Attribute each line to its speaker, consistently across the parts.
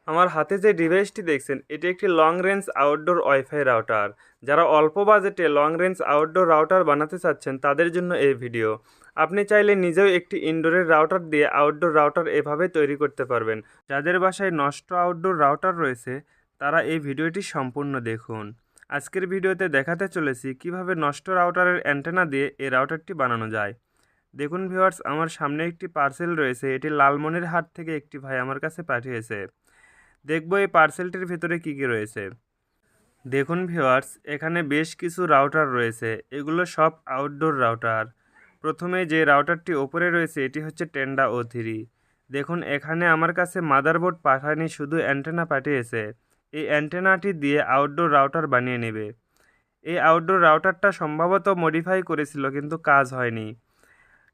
Speaker 1: আমার হাতে যে ডিভাইসটি দেখছেন এটি একটি long range outdoor wifi router. যারা অল্প বাজেটে লং রেঞ্জ আউটডোর রাউটার বানাতে চাচ্ছেন তাদের জন্য এই ভিডিও। আপনি চাইলে নিজেও একটি ইনডোরের রাউটার দিয়ে আউটডোর রাউটার এভাবে তৈরি করতে পারবেন। যাদের বাসায় নষ্ট আউটডোর রাউটার রয়েছে তারা এই ভিডিওটি সম্পূর্ণ দেখুন। আজকের ভিডিওতে দেখাতে চলেছি কিভাবে নষ্ট রাউটারের অ্যান্টেনা দিয়ে এই রাউটারটি বানানো যায়। দেখুন ভিউয়ার্স, আমার সামনে একটি পার্সেল রয়েছে। এটি লালমনিরহাট থেকে একটি ভাই আমার কাছে পাঠিয়েছে। দেখব এই পার্সেলটির ভিতরে কি কি রয়েছে। দেখুন ভিউয়ার্স, এখানে বেশ কিছু রাউটার রয়েছে। এগুলো সব আউটডোর রাউটার। প্রথমে যে রাউটারটি ওপরে রয়েছে এটি হচ্ছে টেন্ডা O3। দেখুন এখানে আমার কাছে মাদারবোর্ড পাঠায়নি, শুধু অ্যান্টেনা পাঠিয়েছে। এই অ্যান্টেনাটি দিয়ে আউটডোর রাউটার বানিয়ে নেবে। এই আউটডোর রাউটারটা সম্ভবত মডিফাই করেছিল কিন্তু কাজ হয়নি।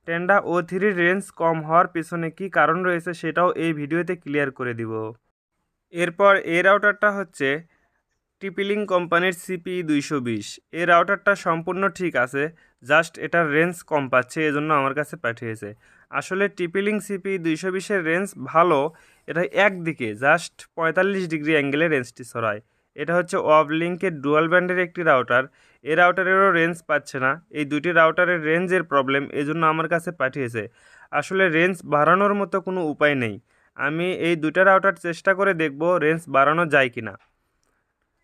Speaker 1: টেন্ডা O3 রেঞ্জ কম হওয়ার পিছনে কি কারণ রয়েছে সেটাও এই ভিডিওতে ক্লিয়ার করে দিব। এরপর এই রাউটারটা হচ্ছে টিপিলিং কোম্পানির CP220। এই রাউটারটা সম্পূর্ণ ঠিক আছে, জাস্ট এটার রেঞ্জ কম পাচ্ছে, এজন্য আমার কাছে পাঠিয়েছে। আসলে টিপিলিং CP220-এর রেঞ্জ ভালো, এটা একদিকে জাস্ট 45 ডিগ্রি অ্যাঙ্গেলে রেঞ্জটি ছড়ায়। এটা হচ্ছে ওয়াভলিংকের ডুয়াল ব্যান্ডের একটি রাউটার। এই রাউটারেরও রেঞ্জ পাচ্ছে না। এই দুটি রাউটারের রেঞ্জের প্রবলেম, এজন্য আমার কাছে পাঠিয়েছে। আসলে রেঞ্জ বাড়ানোর মতো কোনো উপায় নেই। আমি এই দুটা রাউটার চেষ্টা করে দেখব রেঞ্জ বাড়ানো যায় কিনা।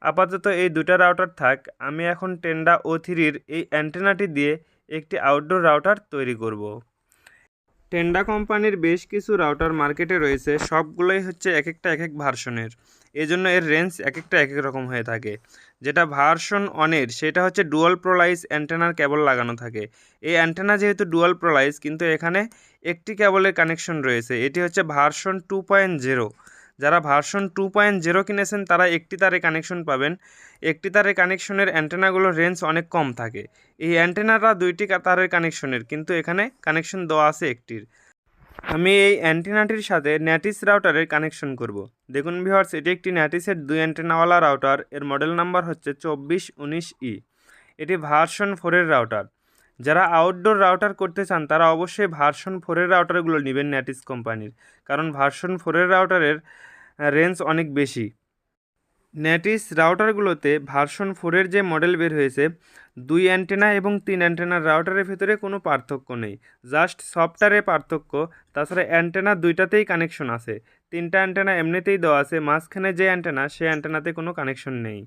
Speaker 1: আপাতত এই দুটা রাউটার থাক। আমি এখন টেন্ডা O3-র এই অ্যান্টেনাটি দিয়ে একটি আউটডোর রাউটার তৈরি করব। টেন্ডা কোম্পানির বেশ কিছু রাউটার মার্কেটে রয়েছে, সবগুলোই হচ্ছে এক একটা এক এক ভার্সনের। এজন্য এর রেঞ্জ এক একটা এক এক রকম হয়ে থাকে। যেটা ভার্সন অনের সেটা হচ্ছে ডুয়াল প্রোলাইজ অ্যান্টেনার কেবল লাগানো থাকে। এই অ্যান্টেনা যেহেতু ডুয়াল প্রোলাইজ, কিন্তু এখানে একটি কেবলের কানেকশন রয়েছে। এটি হচ্ছে ভার্সন 2.0। যারা ভার্সন 2.0 কিনেছেন তারা একটি তারে কানেকশন পাবেন। একটি তারে কানেকশনের অ্যান্টেনাগুলোর রেঞ্জ অনেক কম থাকে। এই অ্যান্টেনাটা দুইটি তারের কানেকশনের, কিন্তু এখানে কানেকশন দেওয়া আছে একটির। আমি এই অ্যান্টেনাটির সাথে ন্যাটিস রাউটারের কানেকশন করব। দেখুন ভিউয়ার্স, এটি একটি ন্যাটিসের 2 অ্যান্টেনাওয়ালা রাউটার। এর মডেল নাম্বার হচ্ছে 2419E। এটি ভার্সন 4-এর রাউটার। যারা আউটডোর রাউটার করতে চান তারা অবশ্যই ভার্সন 4-এর রাউটারগুলো নেবেন ন্যাটিস কোম্পানির, কারণ ভার্সন 4-এর রাউটারের রেঞ্জ অনেক বেশি। ন্যাটিস রাউটারগুলোতে ভার্সন 4-এর যে মডেল বের হয়েছে, 2 অ্যান্টেনা এবং 3 অ্যান্টেনার রাউটারের ভেতরে কোনো পার্থক্য নেই, জাস্ট সফটওয়্যারে পার্থক্য। তাছাড়া অ্যান্টেনা দুইটাতেই কানেকশন আছে। 3টা অ্যান্টেনা এমনিতেই দেওয়া আছে, মাঝখানে যে অ্যান্টেনা সেই অ্যান্টেনাতে কোনো কানেকশন নেই।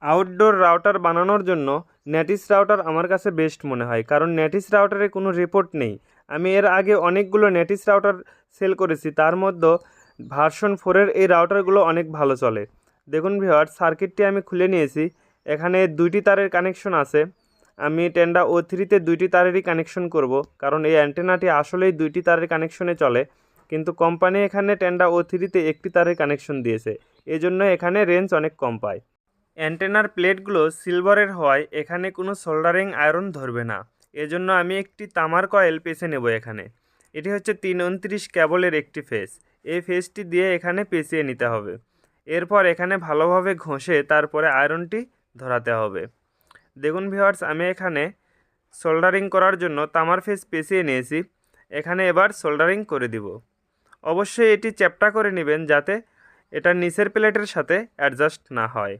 Speaker 1: আউটডোর রাউটার বানানোর জন্য ন্যাটিস রাউটার আমার কাছে বেস্ট মনে হয়, কারণ ন্যাটিস রাউটারে কোনো রিপোর্ট নেই। আমি এর আগে অনেকগুলো ন্যাটিস রাউটার সেল করেছি, তার মধ্যে ভার্সন 4-এর এই রাউটারগুলো অনেক ভালো চলে। দেখুন ভিউয়ার, সার্কিটটি আমি খুলে নিয়েছি। এখানে 2টি তারের কানেকশন আছে। আমি টেন্ডা O3-তে 2টি তারেরই কানেকশন করব, কারণ এই অ্যান্টেনাটি আসলেই 2টি তারের কানেকশনে চলে, কিন্তু কোম্পানি এখানে টেন্ডা O3-তে একটি তারের কানেকশন দিয়েছে, এজন্য এখানে রেঞ্জ অনেক কম পায়। অ্যান্টেনার প্লেটগুলো সিলভারের হওয়ায় এখানে কোনো সোল্ডারিং আয়রন ধরবে না, এজন্য আমি একটি তামার কয়েল পেঁচে নেব এখানে। এটি হচ্ছে 329 কেবলের একটি ফেস। এই ফেসটি দিয়ে এখানে পেঁচিয়ে নিতে হবে। এরপর এখানে ভালোভাবে ঘষে তারপরে আয়রনটি ধরাতে হবে। দেখুন ভিউয়ার্স, আমি এখানে সোল্ডারিং করার জন্য তামার ফেস পেঁচিয়ে নিয়েছি। এখানে এবার সোল্ডারিং করে দিব। অবশ্যই এটি চ্যাপ্টা করে নেবেন যাতে এটা নিচের প্লেটের সাথে অ্যাডজাস্ট না হয়।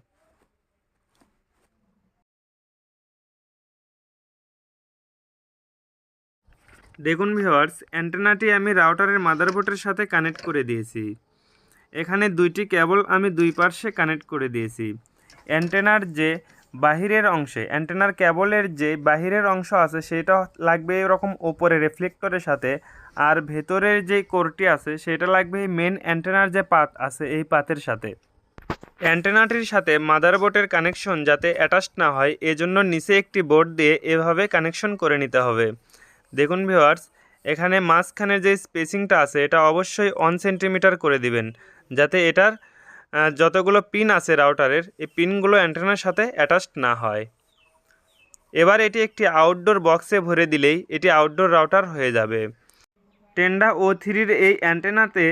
Speaker 1: দেখুন ভিউয়ার্স, অ্যান্টেনাটি আমি রাউটারের মাদারবোর্ডের সাথে কানেক্ট করে দিয়েছি। এখানে 2টি কেবল আমি দুই পার্শ্বে কানেক্ট করে দিয়েছি। অ্যান্টেনার যে বাহিরের অংশে, অ্যান্টেনার কেবলের যে বাহিরের অংশ আছে সেটা লাগবে এরকম ওপরে রিফ্লেক্টরের সাথে, আর ভেতরের যে কোরটি আছে সেটা লাগবে মেন অ্যান্টেনার যে পাত আছে এই পাতের সাথে। অ্যান্টেনাটির সাথে মাদারবোর্ডের কানেকশন যাতে অ্যাটাচড না হয় এজন্য নিচে একটি বোর্ড দিয়ে এভাবে কানেকশন করে নিতে হবে। দেখুন ভিউয়ার্স, এখানে মাঝখানের যে স্পেসিংটা আছে এটা অবশ্যই 1 সেন্টিমিটার করে দিবেন, যাতে এটার যতগুলো পিন আছে রাউটারের এই পিনগুলো অ্যান্টেনার সাথে অ্যাটাচড না হয়। এবার এটি একটি আউটডোর বক্সে ভরে দিলেই এটি আউটডোর রাউটার হয়ে যাবে। টেন্ডা O3-র এই অ্যান্টেনাতে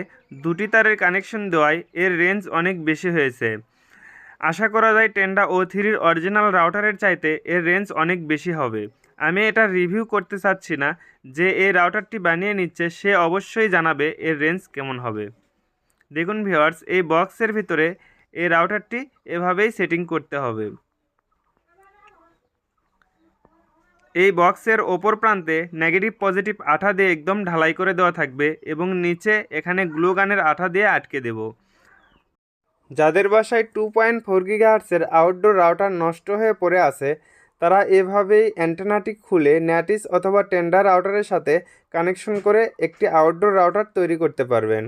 Speaker 1: 2টি তারের কানেকশন দেওয়ায় এর রেঞ্জ অনেক বেশি হয়েছে। আশা করা যায় টেন্ডা O3-র অরিজিনাল রাউটারের চাইতে এর রেঞ্জ অনেক বেশি হবে। আমি এটা রিভিউ করতে চাচ্ছি না, যে এই রাউটারটি বানিয়ে নিচ্ছে সে অবশ্যই জানাবে এর রেঞ্জ কেমন হবে। দেখুন ভিউয়ার্স, এই বক্সের ভিতরে এই রাউটারটি এভাবেই সেটিং করতে হবে। এই বক্সের ওপর প্রান্তে নেগেটিভ পজিটিভ আঠা দিয়ে একদম ঢালাই করে দেওয়া থাকবে এবং নিচে এখানে গ্লু গানের আঠা দিয়ে আটকে দেব। যাদের বাসায় 2.4 গিগাহার্টসের আউটডোর রাউটার নষ্ট হয়ে পড়ে আছে, তারা এভাবেই অ্যান্টেনাটি খুলে ন্যাটিস অথবা টেন্ডার রাউটারের সাথে কানেকশন করে একটি আউটডোর রাউটার তৈরি করতে পারবেন।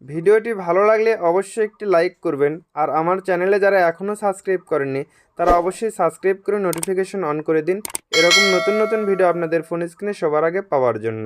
Speaker 1: ভিডিওটি ভালো লাগলে অবশ্যই একটি লাইক করবেন, আর আমার চ্যানেলে যারা এখনও সাবস্ক্রাইব করেননি তারা অবশ্যই সাবস্ক্রাইব করে নোটিফিকেশন অন করে দিন, এরকম নতুন নতুন ভিডিও আপনাদের ফোন স্ক্রিনে সবার আগে পাওয়ার জন্য।